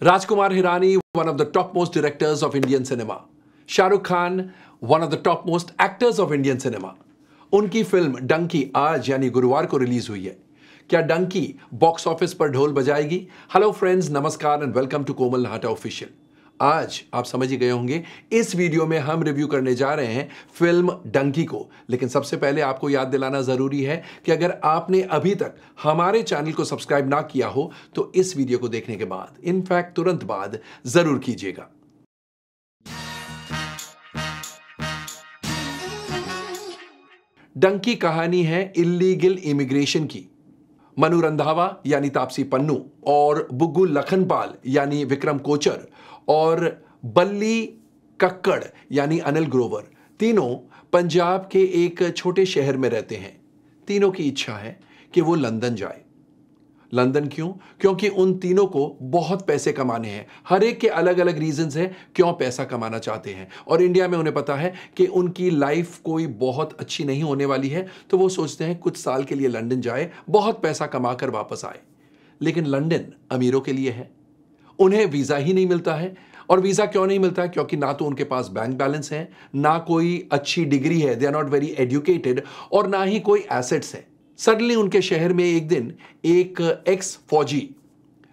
Rajkumar Hirani, one of the topmost directors of Indian cinema. Shah Rukh Khan, one of the topmost actors of Indian cinema. उनकी film Dunki आज यानी गुरुवार को release हुई है। क्या डंकी बॉक्स ऑफिस पर ढोल बजाएगी? हेलो फ्रेंड्स, नमस्कार and welcome to Komal Nahata official. आज आप समझ ही गए होंगे, इस वीडियो में हम रिव्यू करने जा रहे हैं फिल्म डंकी को। लेकिन सबसे पहले आपको याद दिलाना जरूरी है कि अगर आपने अभी तक हमारे चैनल को सब्सक्राइब ना किया हो तो इस वीडियो को देखने के बाद, इनफैक्ट तुरंत बाद, जरूर कीजिएगा। डंकी कहानी है इल्लीगल इमिग्रेशन की। मनु रंधावा यानी तापसी पन्नू और बुग्गू लखनपाल यानी विक्रम कोचर और बल्ली कक्कड़ यानी अनिल ग्रोवर तीनों पंजाब के एक छोटे शहर में रहते हैं। तीनों की इच्छा है कि वो लंदन जाए। लंदन क्यों? क्योंकि उन तीनों को बहुत पैसे कमाने हैं। हर एक के अलग अलग रीजंस हैं क्यों पैसा कमाना चाहते हैं। और इंडिया में उन्हें पता है कि उनकी लाइफ कोई बहुत अच्छी नहीं होने वाली है, तो वो सोचते हैं कुछ साल के लिए लंदन जाए, बहुत पैसा कमाकर वापस आए। लेकिन लंदन अमीरों के लिए है। उन्हें वीजा ही नहीं मिलता है। और वीजा क्यों नहीं मिलता है? क्योंकि ना तो उनके पास बैंक बैलेंस है, ना कोई अच्छी डिग्री है, they are not very educated, और ना ही कोई एसेट्स है। सडनली उनके शहर में एक दिन एक एक्स फौजी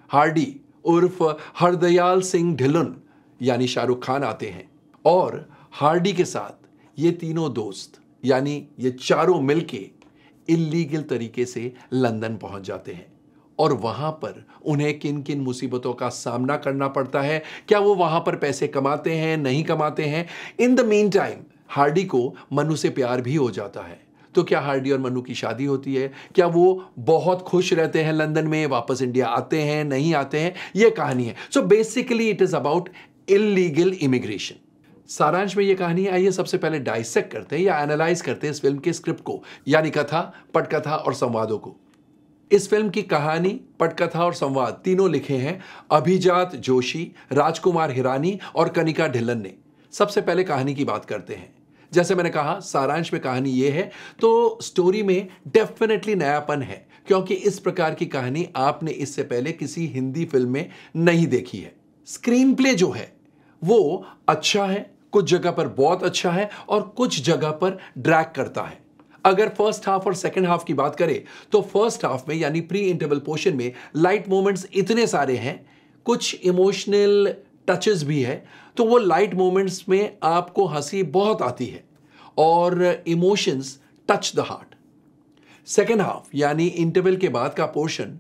हार्डी उर्फ हरदयाल सिंह ढिल्लन यानी शाहरुख खान आते हैं। और हार्डी के साथ ये तीनों दोस्त यानी ये चारों मिलके इल्लीगल तरीके से लंदन पहुंच जाते हैं। और वहां पर उन्हें किन किन मुसीबतों का सामना करना पड़ता है, क्या वो वहां पर पैसे कमाते हैं, नहीं कमाते हैं। In the mean time Hardy को मनु से प्यार भी हो जाता है। तो क्या हार्डी और मनु की शादी होती है? क्या वो बहुत खुश रहते हैं लंदन में, वापस इंडिया आते हैं, नहीं आते हैं? यह कहानी है। So basically it is about illegal immigration. सारांश में यह कहानी है। आइए सबसे पहले डाइसेक्ट करते हैं या एनालाइज करते हैं इस फिल्म के स्क्रिप्ट को, यानी कथा, पटकथा और संवादों को। इस फिल्म की कहानी, पटकथा और संवाद तीनों लिखे हैं अभिजात जोशी, राजकुमार हिरानी और कनिका ढिल्लन ने। सबसे पहले कहानी की बात करते हैं। जैसे मैंने कहा, सारांश में कहानी यह है, तो स्टोरी में डेफिनेटली नयापन है, क्योंकि इस प्रकार की कहानी आपने इससे पहले किसी हिंदी फिल्म में नहीं देखी है। स्क्रीन प्ले जो है वो अच्छा है, कुछ जगह पर बहुत अच्छा है और कुछ जगह पर ड्रैग करता है। अगर फर्स्ट हाफ और सेकंड हाफ की बात करें तो फर्स्ट हाफ में यानी प्री इंटरवल पोर्शन में लाइट मोमेंट्स इतने सारे हैं, कुछ इमोशनल टचेस भी है, तो वो लाइट मोमेंट्स में आपको हंसी बहुत आती है और emotions touch the heart. Second half यानी इंटरवल के बाद का पोर्शन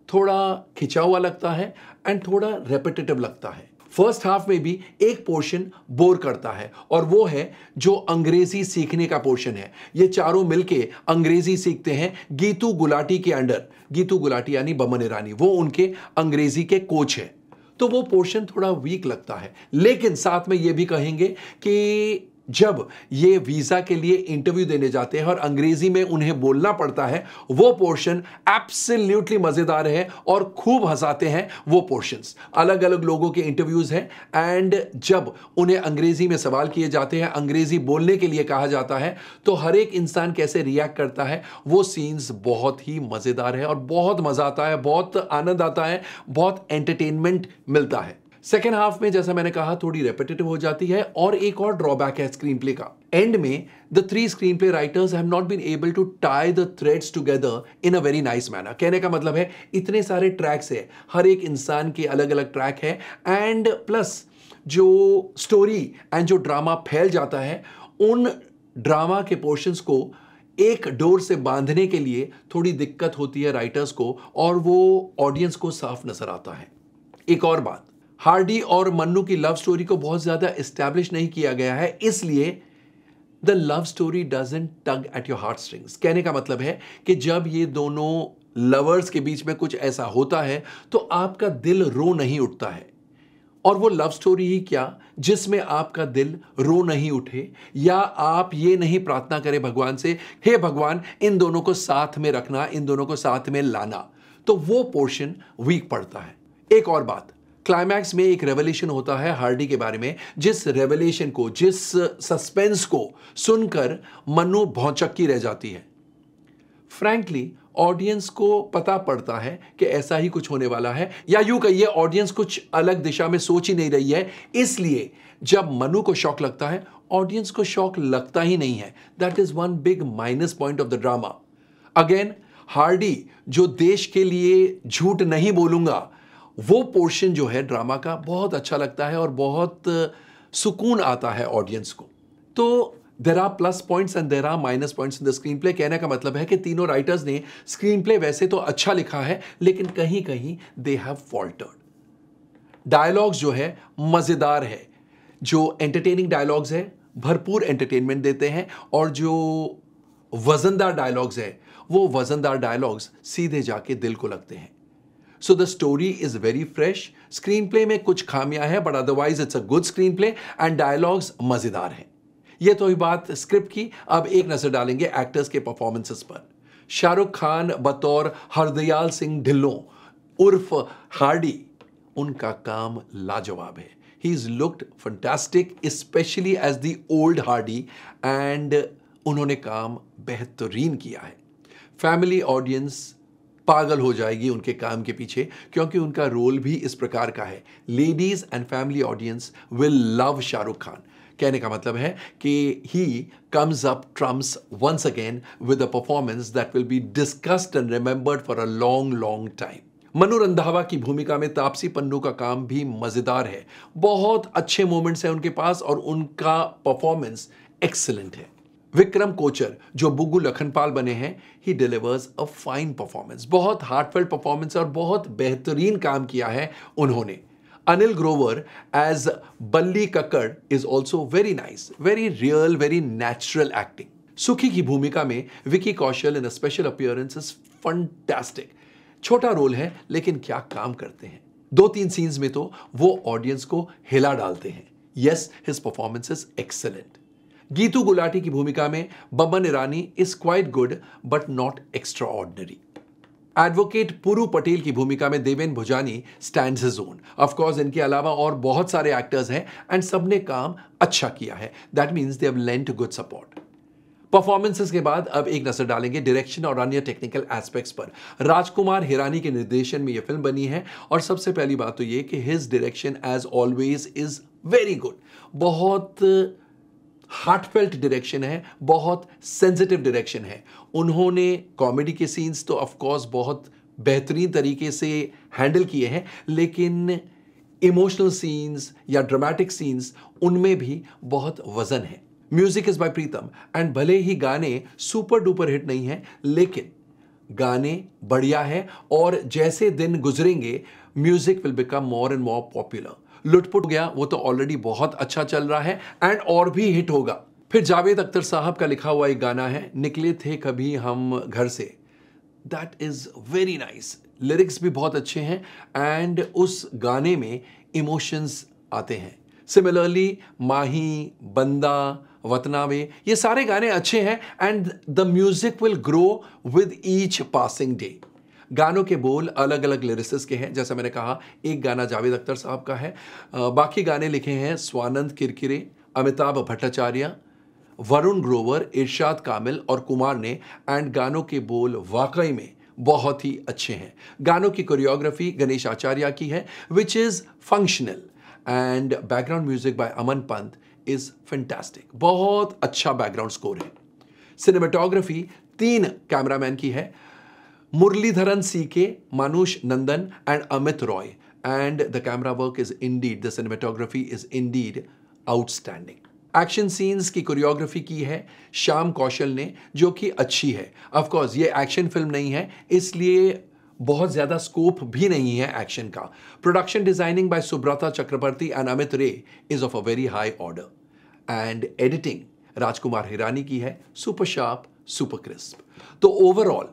थोड़ा खिंचा हुआ लगता है एंड थोड़ा रेपिटेटिव लगता है। फर्स्ट हाफ में भी एक पोर्शन बोर करता है और वो है जो अंग्रेजी सीखने का पोर्शन है। ये चारों मिलके अंग्रेजी सीखते हैं गीतू गुलाटी के अंडर। गीतू गुलाटी यानी बमन ईरानी, वो उनके अंग्रेजी के कोच है। तो वो पोर्शन थोड़ा वीक लगता है। लेकिन साथ में ये भी कहेंगे कि जब ये वीजा के लिए इंटरव्यू देने जाते हैं और अंग्रेजी में उन्हें बोलना पड़ता है, वो पोर्शन एब्सोल्युटली मजेदार है और खूब हंसाते हैं वो पोर्शंस। अलग अलग लोगों के इंटरव्यूज हैं एंड जब उन्हें अंग्रेजी में सवाल किए जाते हैं, अंग्रेजी बोलने के लिए कहा जाता है, तो हर एक इंसान कैसे रिएक्ट करता है, वो सीन्स बहुत ही मजेदार है और बहुत मजा आता है, बहुत आनंद आता है, बहुत एंटरटेनमेंट मिलता है। सेकेंड हाफ में जैसा मैंने कहा थोड़ी रेपिटेटिव हो जाती है और एक और ड्रॉबैक है स्क्रीन प्ले का। एंड में the three screen play writers have not been able to tie the threads together in a very nice manner. कहने का मतलब है इतने सारे ट्रैक्स है, हर एक इंसान के अलग अलग ट्रैक है एंड प्लस जो स्टोरी एंड जो ड्रामा फैल जाता है, उन ड्रामा के पोर्शंस को एक डोर से बांधने के लिए थोड़ी दिक्कत होती है राइटर्स को और वो ऑडियंस को साफ नजर आता है। एक और बात, हार्डी और मन्नू की लव स्टोरी को बहुत ज्यादा एस्टैब्लिश नहीं किया गया है, इसलिए the love story doesn't tug at your heart strings. कहने का मतलब है कि जब ये दोनों लवर्स के बीच में कुछ ऐसा होता है तो आपका दिल रो नहीं उठता है। और वो लव स्टोरी ही क्या जिसमें आपका दिल रो नहीं उठे, या आप ये नहीं प्रार्थना करें भगवान से, हे भगवान इन दोनों को साथ में रखना, इन दोनों को साथ में लाना, तो वो पोर्शन वीक पड़ता है। एक और बात, क्लाइमैक्स में एक रेवलेशन होता है हार्डी के बारे में, जिस रेवलेशन को, जिस सस्पेंस को सुनकर मनु भौचक्की रह जाती है। फ्रैंकली ऑडियंस को पता पड़ता है कि ऐसा ही कुछ होने वाला है, या यूं कहिए ऑडियंस कुछ अलग दिशा में सोच ही नहीं रही है, इसलिए जब मनु को शॉक लगता है ऑडियंस को शॉक लगता ही नहीं है। That is one big minus point of the drama. Again Hardy जो देश के लिए झूठ नहीं बोलूंगा, वो पोर्शन जो है ड्रामा का बहुत अच्छा लगता है और बहुत सुकून आता है ऑडियंस को। तो there are plus points and there are minus points in the screen play. कहने का मतलब है कि तीनों राइटर्स ने स्क्रीन प्ले वैसे तो अच्छा लिखा है, लेकिन कहीं कहीं दे हैव फॉल्टर्ड। डायलॉग्स जो है मजेदार है, जो एंटरटेनिंग डायलॉग्स है भरपूर एंटरटेनमेंट देते हैं, और जो वजनदार डायलॉग्स है वो वजनदार डायलॉग्स सीधे जाके दिल को लगते हैं। So the story is very fresh. Screen play में कुछ खामियां हैं, but otherwise it's a good screen play and dialogues मजेदार हैं। यह तो ही बात स्क्रिप्ट की। अब एक नजर डालेंगे एक्टर्स के परफॉर्मेंसेस पर। शाहरुख खान बतौर हरदयाल सिंह ढिल्लों उर्फ हार्डी, उनका काम लाजवाब है। He is looked fantastic specially as the old Hardy, and उन्होंने काम बेहतरीन किया है। फैमिली ऑडियंस पागल हो जाएगी उनके काम के पीछे, क्योंकि उनका रोल भी इस प्रकार का है। Ladies and family audience will love Shahrukh Khan. कहने का मतलब है कि he comes up trumps once again with a performance that will be discussed and remembered for a long long time. Manu Randhawa की भूमिका में तापसी पन्नू का काम भी मजेदार है। बहुत अच्छे मोमेंट्स हैं उनके पास और उनका परफॉर्मेंस एक्सीलेंट है। विक्रम कोचर जो बुग्गू लखनपाल बने हैं, ही डिलीवर्स अ फाइन परफॉर्मेंस। बहुत हार्टफेल्ट परफॉर्मेंस और बहुत बेहतरीन काम किया है उन्होंने। Anil Grover as Balli Kakkar is also very nice, very real, very natural acting. Sukhi की भूमिका में Vicky Kaushal in a special appearance is fantastic. छोटा रोल है लेकिन क्या काम करते हैं। 2-3 सीन्स में तो वो ऑडियंस को हिला डालते हैं। Yes, his performance is excellent. Geetu Gulati की भूमिका में Baban Irani is quite good but not extraordinary. Advocate Puru Patel की भूमिका में Deven Bhujani stands his own. Of course इनके अलावा और बहुत सारे एक्टर्स हैं एंड सबने काम अच्छा किया है। That means they have lent good support. Performances के बाद अब एक नजर डालेंगे डायरेक्शन और अन्य टेक्निकल एस्पेक्ट्स पर। राजकुमार हिरानी के निर्देशन में यह फिल्म बनी है, और सबसे पहली बात तो यह कि his direction as always is very good. बहुत हार्टफेल्ट डायरेक्शन है, बहुत सेंसिटिव डायरेक्शन है। उन्होंने कॉमेडी के सीन्स तो ऑफ कोर्स बहुत बेहतरीन तरीके से हैंडल किए हैं, लेकिन इमोशनल सीन्स या ड्रामेटिक सीन्स उनमें भी बहुत वजन है। Music is by Pritam, and भले ही गाने सुपर डुपर हिट नहीं है, लेकिन गाने बढ़िया है, और जैसे दिन गुजरेंगे music will become more and more popular. लुटपुट गया वो तो ऑलरेडी बहुत अच्छा चल रहा है एंड और भी हिट होगा। फिर जावेद अख्तर साहब का लिखा हुआ एक गाना है, निकले थे कभी हम घर से। That is very nice. Lyrics भी बहुत अच्छे हैं एंड उस गाने में इमोशंस आते हैं। सिमिलरली माही, बंदा, वतनावे, ये सारे गाने अच्छे हैं and the music will grow with each passing day. गानों के बोल अलग अलग लिरिसिस्ट के हैं। जैसा मैंने कहा, एक गाना जावेद अख्तर साहब का है, बाकी गाने लिखे हैं स्वानंद किरकिरे, अमिताभ भट्टाचार्य, वरुण ग्रोवर, इरशाद कामिल और कुमार ने, एंड गानों के बोल वाकई में बहुत ही अच्छे हैं। गानों की कोरियोग्राफी गणेश आचार्य की है which is functional, and background music by Aman Pant is fantastic. बहुत अच्छा बैकग्राउंड स्कोर है। सिनेमेटोग्राफी 3 कैमरामैन की है, Muralidharan CK, Manush Nandan and Amit Roy, and the camera work is indeed, the cinematography is indeed outstanding. Action scenes की कोरियोग्राफी की है श्याम कौशल ने, जो कि अच्छी है। ऑफ कोर्स ये एक्शन फिल्म नहीं है, इसलिए बहुत ज्यादा स्कोप भी नहीं है एक्शन का। Production designing by Subrata Chakraborty and Amit Ray is of a very high order, and editing Rajkumar Hirani की है, सुपर शार्प, सुपर क्रिस्प। तो ओवरऑल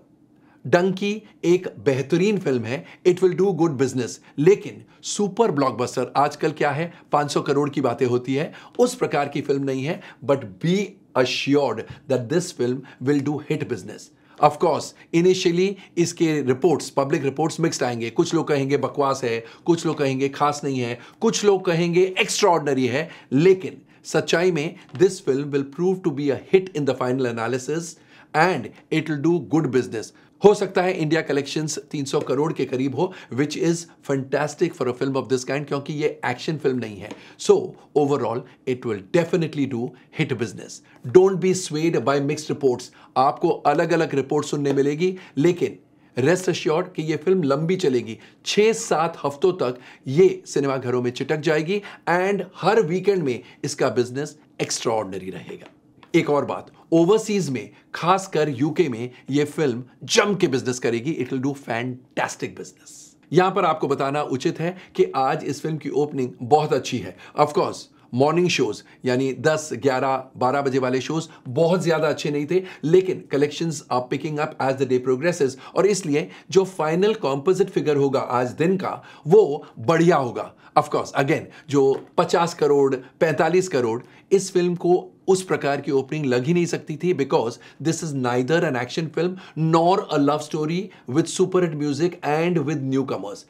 डंकी एक बेहतरीन फिल्म है। It will do good business, लेकिन सुपर ब्लॉकबस्टर आजकल क्या है, 500 करोड़ की बातें होती है, उस प्रकार की फिल्म नहीं है। But B assured that this film will do hit business. Of course initially इसके रिपोर्ट्स, पब्लिक रिपोर्ट्स मिक्स्ड आएंगे। कुछ लोग कहेंगे बकवास है, कुछ लोग कहेंगे खास नहीं है, कुछ लोग कहेंगे एक्स्ट्रा ऑर्डिनरी है, लेकिन सच्चाई में this film will prove to be a hit in the final analysis and it will do good business. हो सकता है इंडिया कलेक्शंस 300 करोड़ के करीब हो, which is fantastic for a film of this kind, क्योंकि ये एक्शन फिल्म नहीं है. So overall it will definitely do hit business. Don't be swayed by mixed reports. आपको अलग अलग रिपोर्ट सुनने मिलेगी, लेकिन रेस्ट अश्योर्ड कि ये फिल्म लंबी चलेगी. 6-7 हफ्तों तक ये सिनेमा घरों में चिटक जाएगी एंड हर वीकेंड में इसका बिजनेस एक्स्ट्राऑर्डिनरी रहेगा. एक और बात, ओवरसीज में खासकर यूके में यह फिल्म जम के बिजनेस करेगी. It will do fantastic business. यहां पर आपको बताना उचित है कि आज इस फिल्म की ओपनिंग बहुत अच्छी है. ऑफ कोर्स मॉर्निंग शोज यानी 10, 11, 12 बजे वाले शोज बहुत ज्यादा अच्छे नहीं थे, लेकिन collections are picking up as the day progresses और इसलिए जो फाइनल कॉम्पोजिट फिगर होगा आज दिन का वो बढ़िया होगा. ऑफ कोर्स अगेन जो 50 करोड़ 45 करोड़ इस फिल्म को उस प्रकार की ओपनिंग लग ही नहीं सकती थी, because this is neither an action film nor a love story with super hit music and with newcomers.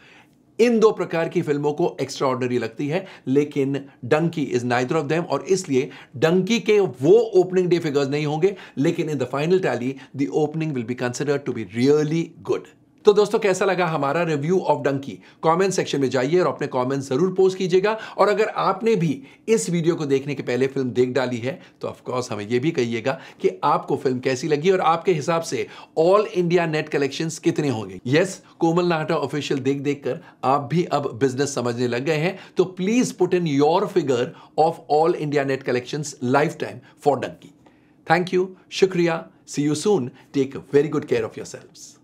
इन दो प्रकार की फिल्मों को एक्स्ट्राऑर्डिनरी लगती है, लेकिन Dunki is neither of them और इसलिए डंकी के वो ओपनिंग डे फिगर्स नहीं होंगे, लेकिन in the final tally the opening will be considered to be really good. तो दोस्तों कैसा लगा हमारा review of Dunki? Comment section में जाइए और अपने कमेंट्स जरूर पोस्ट कीजिएगा. और अगर आपने भी इस वीडियो को देखने के पहले फिल्म देख डाली है तो ऑफ कोर्स हमें यह भी कहिएगा कि आपको फिल्म कैसी लगी और आपके हिसाब से ऑल इंडिया नेट कलेक्शंस कितने होंगे. यस, कोमल नाहटा ऑफिशियल देख देखकर आप भी अब बिजनेस समझने लग गए हैं, तो please put in your figure of all India net collections lifetime for Dunki. Thank you, शुक्रिया, see you soon, take very good care of yourselves.